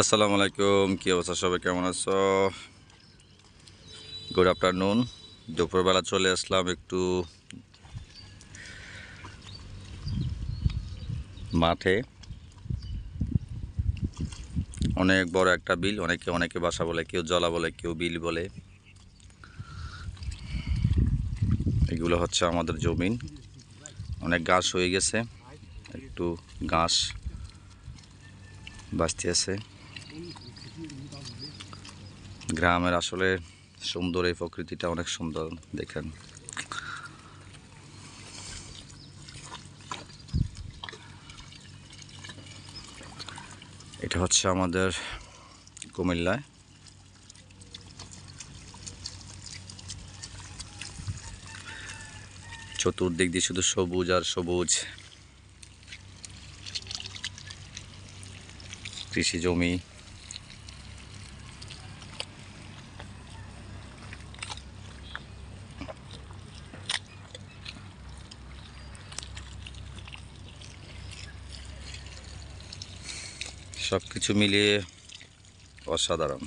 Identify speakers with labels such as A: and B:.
A: আসসালামু আলাইকুম, কি অবস্থা? সবাই কেমন আছো? Good afternoon. দুপুরবেলা চলে আসলাম একটু মাঠে। অনেক বড় একটা বিল, অনেকে অনেকে বাসা বলে, কেউ জলা বলে, কেউ বিল বলে। এগুলো হচ্ছে আমাদের জমিন। অনেক ঘাস হয়ে গেছে, একটু ঘাস বাঁচতে আছে। গ্রামের আসলে সুন্দর, এই প্রকৃতিটা অনেক সুন্দর, দেখেন। এটা হচ্ছে আমাদের কুমিল্লায়। চতুর্দিক দিয়ে শুধু সবুজ আর সবুজ। কৃষি জমি। সব কিছু মিলিয়ে অসাধারণ।